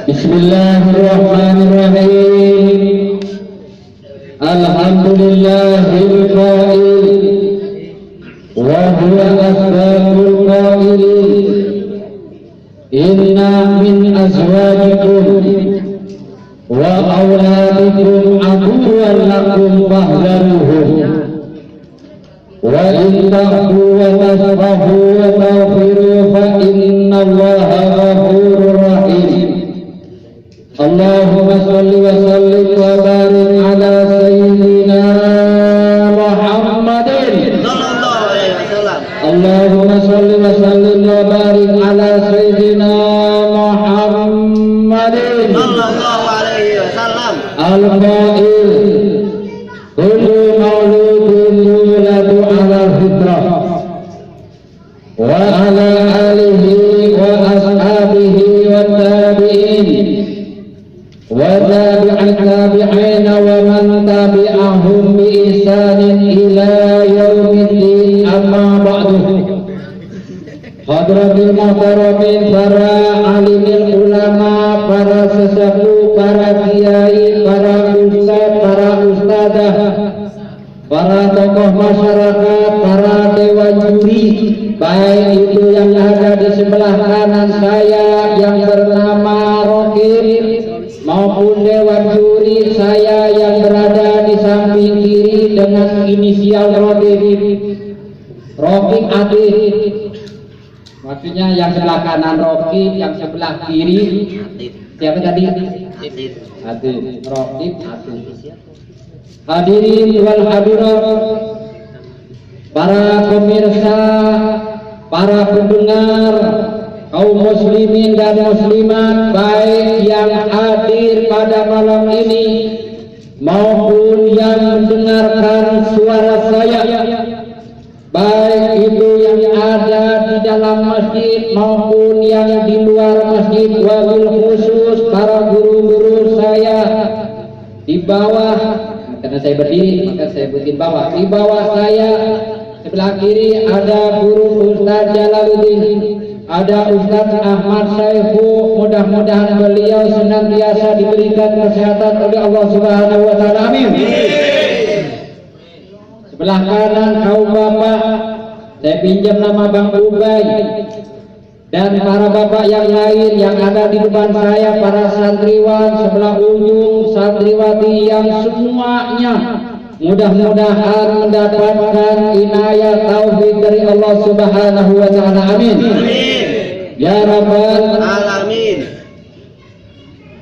Bismillahirrahmanirrahim. Alhamdulillahil qail wa huwa asbabul qailin. Inna min azwajikum wa awladikum aduwwan lakum fahdharuhum. Wa in ta'fu wa tasfahu wa taghfiru fa innallaha ghafurur rahim. Allahumma shalli wa sallim wa barik ala sayyidina Muhammadin sallallahu alaihi wasallam. Allahumma shalli wa sallim wa barik ala sayyidina Muhammadin sallallahu alaihi wasallam. Al-qail kullu mauludin yuladu ala fitrah wa ala alihi wa ashabihi wa tabi'in wa tabi'in tabi'ina wa man tabi'ahum bi ihsanin ila yaumiddin. Amma ba'du. Hadratil muhtaramin, para alimil ulama, para sesepuh, para kiai, para ustaz, para ustadzah, para tokoh masyarakat, para dewan juri, baik itu yang ada di sebelah kanan saya yang bernama Rokib, maupun dewan juri saya yang berada di samping kiri dengan inisial Rokib Atif. Maksudnya yang sebelah kanan Rokib, yang sebelah kiri siapa tadi? Atif. Rokib Atif. Hadirin wal hadirat, para pemirsa, para pendengar, kaum muslimin dan muslimat, baik yang hadir pada malam ini maupun yang mendengarkan suara saya, baik itu yang ada di dalam masjid maupun yang di luar masjid, wabil khusus para guru-guru saya di bawah, karena saya berdiri maka saya bikin bawah. Di bawah saya sebelah kiri ada guru Ustaz Jalaluddin, ada Ustaz Ahmad Saifu. Mudah-mudahan beliau senantiasa diberikan kesehatan oleh Allah Subhanahu wa taala. Amin. Sebelah kanan kaum bapak, saya pinjam nama Bang Ubay dan para bapak yang lain yang ada di depan saya, para santriwan sebelah ujung, santriwati yang semuanya mudah-mudahan mendapatkan inayah taufik dari Allah Subhanahu wa taala. Amin. Ya Rabbal alamin.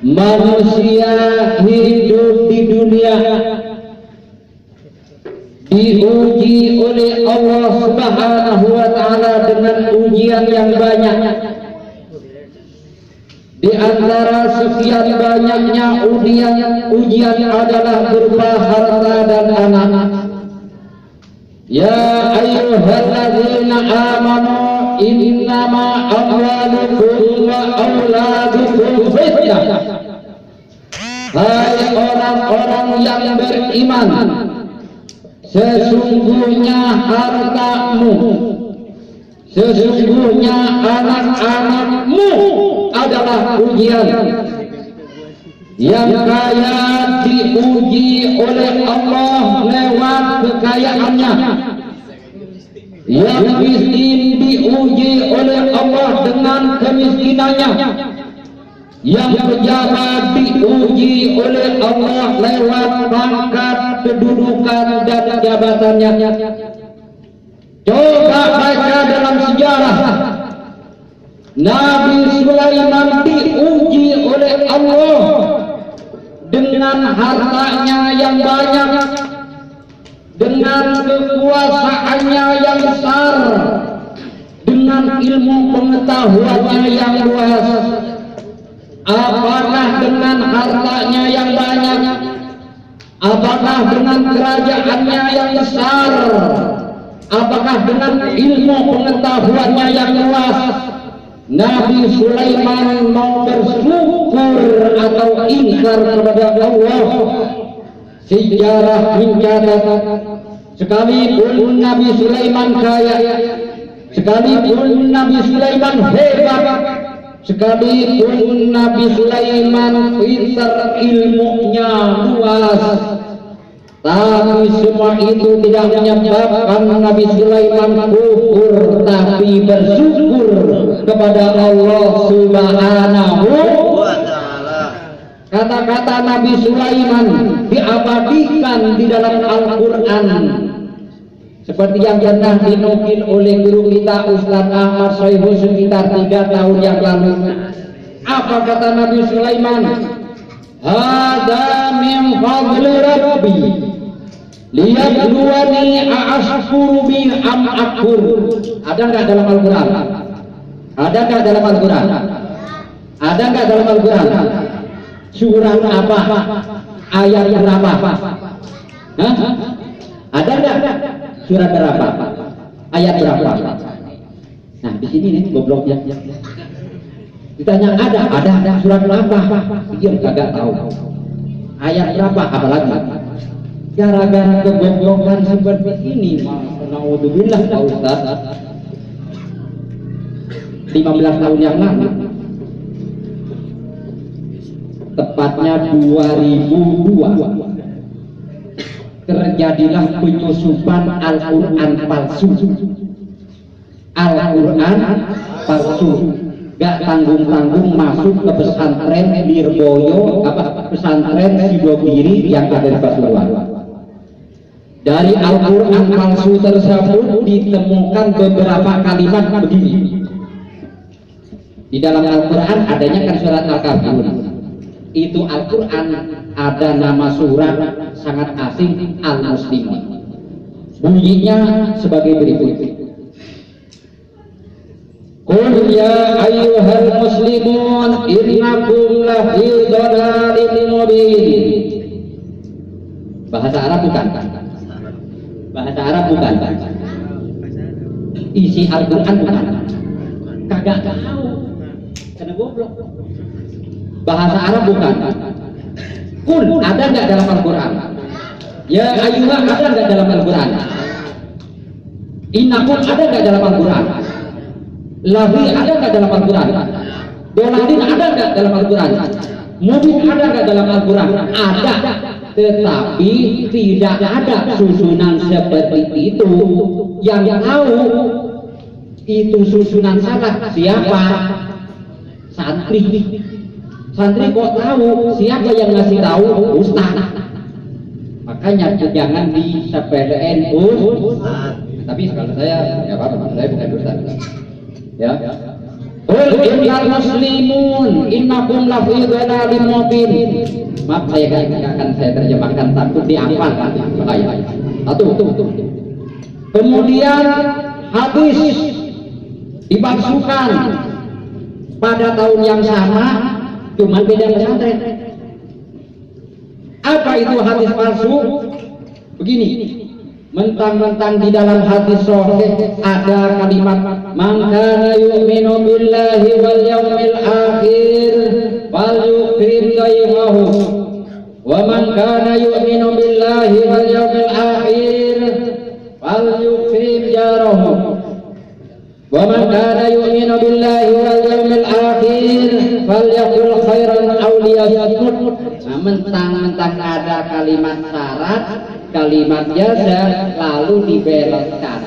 Manusia hidup di dunia diuji oleh Allah Subhanahu wa taala dengan ujian yang banyak. Di antara sekian banyaknya ujian adalah berupa harta dan anak. Ya ayyuhalladzina amanu innama amwalukum wa auladukum fitnah. Hai orang-orang yang beriman, sesungguhnya hartamu, sesungguhnya anak-anakmu adalah ujian. Yang kaya diuji oleh Allah lewat kekayaannya, yang miskin diuji oleh Allah dengan kemiskinannya, yang pejabat diuji oleh Allah lewat pangkat, kedudukan dan jabatannya. Coba baca dalam sejarah, Nabi Sulaiman diuji oleh Allah dengan hartanya yang banyak, dengan kekuasaannya yang besar, dengan ilmu pengetahuannya yang luas. Apakah dengan hartanya yang banyak, apakah dengan kerajaannya yang besar, apakah dengan ilmu pengetahuannya yang luas, Nabi Sulaiman mau bersyukur atau ingkar kepada Allah? Sejarah mencatat, sekalipun Nabi Sulaiman kaya, sekalipun Nabi Sulaiman hebat, Sekalipun Nabi Sulaiman pintar, ilmunya luas, tapi semua itu tidak menyebabkan Nabi Sulaiman kufur, tapi bersyukur kepada Allah Subhanahu wa Ta'ala. Kata-kata Nabi Sulaiman diabadikan di dalam Al-Quran, seperti yang pernah dinukil oleh guru kita Ustaz Ahmad Soihu sekitar 3 tahun yang lalu. Apa kata Nabi Sulaiman? Hada min fadli Rabbi liyabluwani a'ashkuru bi am akfur. Ada enggak dalam Al-Quran? Ada enggak dalam Al-Quran? Ada enggak dalam Al-Quran? Surah apa? Ayat berapa? Hah? Ada enggak? Surat berapa? Ayat berapa? Nah, di sini nih gobloknya. Ditanya ada surat berapa? Dia kagak tahu. Ayat berapa? Apalagi? Gara-gara kegoblokan seperti ini, naudzubillah Pak Ustaz. 15 tahun yang lalu, tepatnya 2002, terjadilah penyusupan Al-Quran palsu. Al-Quran palsu, gak tanggung-tanggung masuk ke pesantren Lirboyo, pesantren Sidogiri yang ada di Pasuruan. Dari Al-Quran palsu tersebut ditemukan beberapa kalimat begini. Di dalam Al-Quran adanya kan surat Al-Kafirun. Itu Al-Quran ada nama surat sangat asing, Al-Muslimin. Bunyinya sebagai berikut. Qul ya ayyuhal muslimun innakum lafi dhalalin mubin. Bahasa Arab bukan? Bahasa Arab bukan? Isi Al-Quran bukan? Kagak tahu, karena goblok. Bahasa Arab bukan? Qul ada nggak dalam Al-Quran? Ya ayyuha ada nggak dalam Al-Quran? Innakum ada nggak dalam Al-Quran? Lafi ada nggak dalam Al-Quran? Doladin ada nggak dalam Al-Quran? Mubin ada nggak dalam Al-Quran? Ada, tetapi tidak ada susunan seperti itu. Yang tahu itu susunan salah siapa? Santri. Santri kok tahu? Siapa yang ngasih tahu? Ustaz. Makanya jangan disepelein Ustaz. Tapi kalau saya ya apa? Saya bukan Ustaz. Ya. Qul innal muslimun innakum lafi dhalalin mubin. Maaf saya akan saya terjemahkan, takut dihafal bahaya. Satu. Kemudian hadis dipalsukan pada tahun yang sama, cuma beda pesantren. Apa itu hadis palsu? Begini, mentang-mentang di dalam hadis sahih ada kalimat man kana yu'minu billahi wal yaumil akhir fal yukrim dayfahu wa man kana yu'minu billahi wal yaumil akhir fal yukrim jarahu wa man kana yu'minu billahi wal yaumil akhir falyaqul khairan aw liyasmut. Mentang-mentang ada kalimat syarat, kalimat jazaa lalu dibelokkan.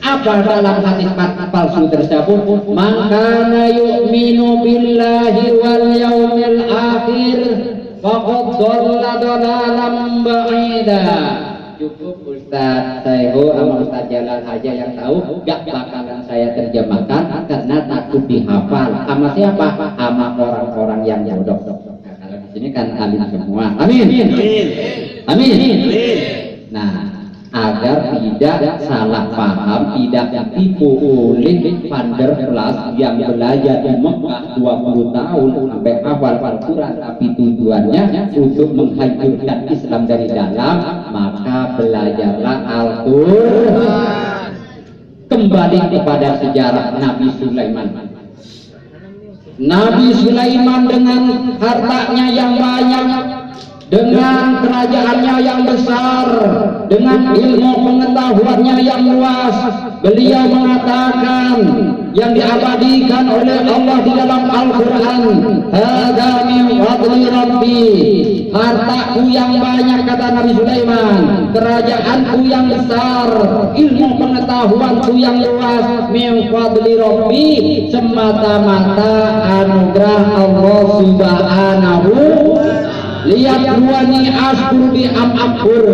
Apa dalam hadis palsu tersebut? Maka yu'minu billahi wal yaumil akhir faqad dhalla dhalalan ba'ida. Cukup Ustaz Saihu sama Ustaz Jalal aja yang tahu, gak bakalan saya terjemahkan karena takut dihafal. Sama siapa? Sama orang-orang yang bodoh. Ini kan alim semua. Amin. Amin. Nah, agar tidak salah paham, tidak ditipu oleh Vanderplas yang belajar di Mekah 20 tahun sampai hafal Al-Quran, tapi tujuannya untuk menghancurkan Islam dari dalam, maka belajarlah Al-Quran. Kembali kepada sejarah Nabi Sulaiman. Nabi Sulaiman dengan hartanya yang banyak dengan kerajaannya yang besar, dengan ilmu pengetahuannya yang luas. Beliau mengatakan yang diabadikan oleh Allah di dalam Al-Quran, hadza min fadli rabbi, hartaku yang banyak, kata Nabi Sulaiman, kerajaanku yang besar, ilmu pengetahuanku yang luas, min fadli rabbi, semata-mata anugerah Allah Subhanahu. Lihat ruani askur di am-akur,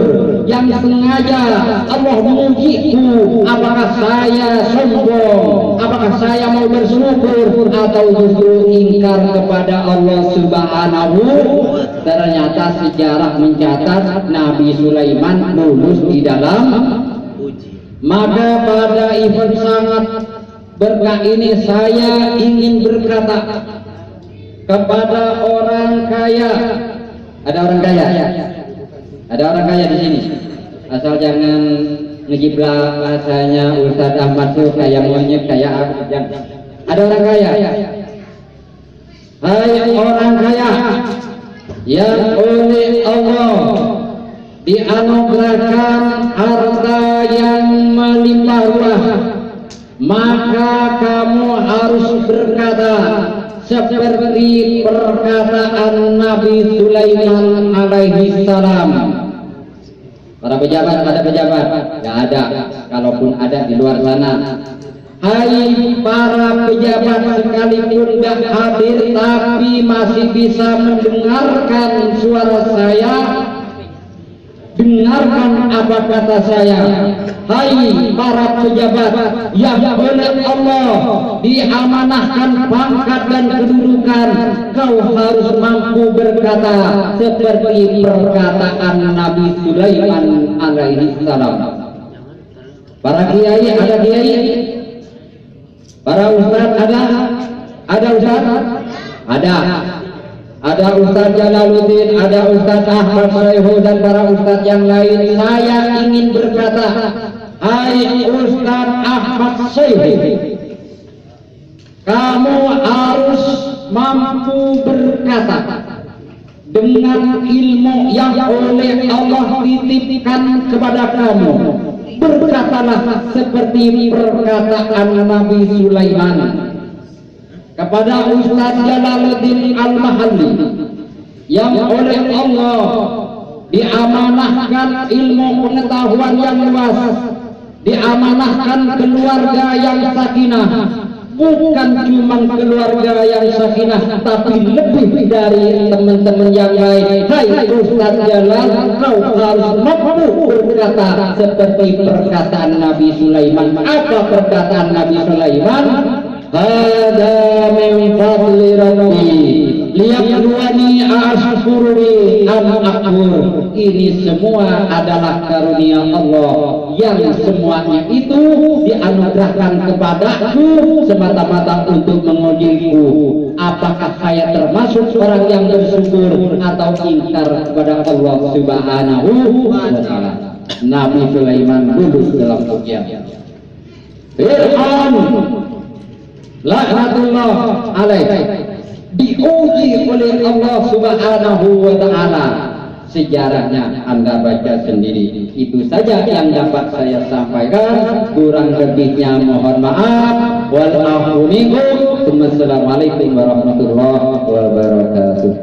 yang sengaja Allah mengujiku, apakah saya sombong, apakah saya mau bersyukur, atau justru ingkar kepada Allah Subhanahu. Ternyata sejarah mencatat Nabi Sulaiman lulus di dalam uji. Maka pada event sangat berkah ini saya ingin berkata kepada orang kaya. Ada orang kaya? Ada orang kaya di sini. Asal jangan ngejiblak bahasanya Ustaz Ahmad tuh kayak monyet, kayak apa. Ada orang kaya. Hai orang kaya yang oleh Allah dianugerahkan harta yang melimpah ruah, maka kamu harus berkata seperti perkataan Nabi Sulaiman alaihi salam. Para pejabat, ada pejabat? Gak ada. Kalaupun ada di luar sana. Hai para pejabat, sekalipun gak hadir tapi masih bisa mendengarkan suara saya, dengarkan apa kata saya. Hai para pejabat yang oleh Allah diamanahkan pangkat dan kedudukan, kau harus mampu berkata seperti perkataan Nabi Sulaiman alaihi salam. Para kiai, ada kiai? Para ustaz ada? Ada ustaz? Ada. Ada Ustaz Jalaluddin, ada Ustaz Ahmad Syaihu, dan para ustaz yang lain. Saya ingin berkata, hai Ustaz Ahmad Syaihu, kamu harus mampu berkata dengan ilmu yang oleh Allah titipkan kepada kamu. Berkatalah seperti perkataan Nabi Sulaiman. Kepada Ustaz Jalaluddin Al-Mahalli yang oleh Allah diamanahkan ilmu pengetahuan yang luas, diamanahkan keluarga yang sakinah, bukan cuma keluarga yang sakinah, tapi lebih dari teman-teman yang lain. Hai Ustaz Jalal, kau harus mampu berkata seperti perkataan Nabi Sulaiman. Apa perkataan Nabi Sulaiman? Hada min fadli rabbi liyabluwani ashkuruni am akfur. Ini semua adalah karunia Allah yang semuanya itu dianugerahkan kepadaku semata-mata untuk mengujiku, apakah saya termasuk orang yang bersyukur atau ingkar kepada Allah Subhanahu wa ta'ala. Nabi Sulaiman lulus dalam ujian. Fir'aun laknatullah alaih diuji oleh Allah Subhanahu wa ta'ala. Sejarahnya Anda baca sendiri. Itu saja yang dapat saya sampaikan, kurang lebihnya mohon maaf. Wal minkum. Wassalamualaikum warahmatullahi wabarakatuh.